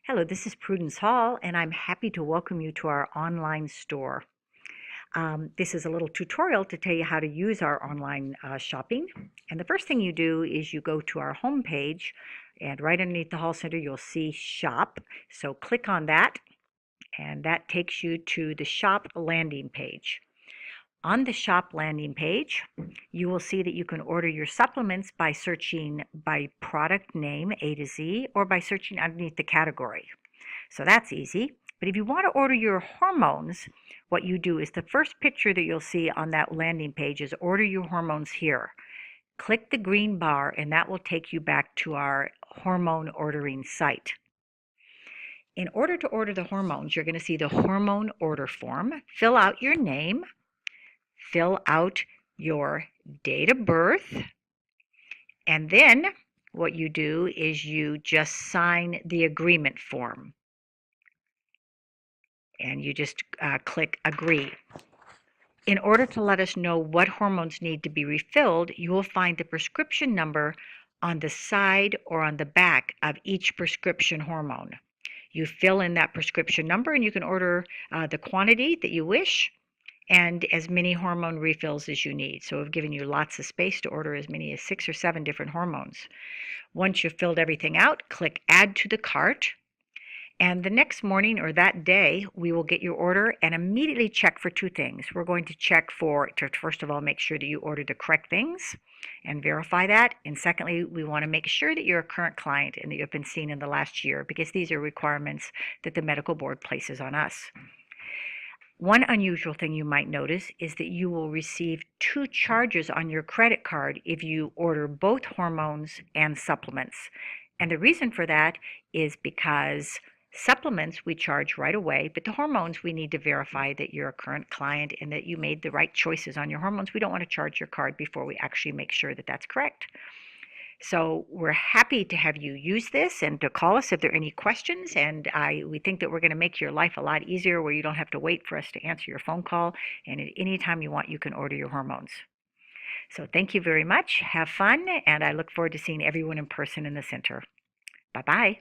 Hello, this is Prudence Hall, and I'm happy to welcome you to our online store. This is a little tutorial to tell you how to use our online shopping. And the first thing you do is you go to our home page, and right underneath the Hall Center, you'll see Shop. So click on that, and that takes you to the Shop landing page. On the shop landing page, you will see that you can order your supplements by searching by product name A to Z or by searching underneath the category. So that's easy. But if you want to order your hormones, what you do is the first picture that you'll see on that landing page is order your hormones here. Click the green bar and that will take you back to our hormone ordering site. In order to order the hormones, you're going to see the hormone order form. Fill out your name. Fill out your date of birth, and then what you do is you just sign the agreement form, and you just click agree. In order to let us know what hormones need to be refilled, you will find the prescription number on the side or on the back of each prescription hormone. You fill in that prescription number and you can order the quantity that you wish and as many hormone refills as you need. So we've given you lots of space to order as many as 6 or 7 different hormones. Once you've filled everything out, click Add to the Cart. And the next morning or that day, we will get your order and immediately check for 2 things. We're going to check to first of all, make sure that you ordered the correct things and verify that. And secondly, we want to make sure that you're a current client and that you've been seen in the last year, because these are requirements that the medical board places on us. One unusual thing you might notice is that you will receive 2 charges on your credit card if you order both hormones and supplements. And the reason for that is because supplements we charge right away, but the hormones we need to verify that you're a current client and that you made the right choices on your hormones. We don't want to charge your card before we actually make sure that that's correct. So we're happy to have you use this and to call us if there are any questions. And we think that we're going to make your life a lot easier where you don't have to wait for us to answer your phone call. And at any time you want, you can order your hormones. So thank you very much. Have fun. And I look forward to seeing everyone in person in the center. Bye-bye.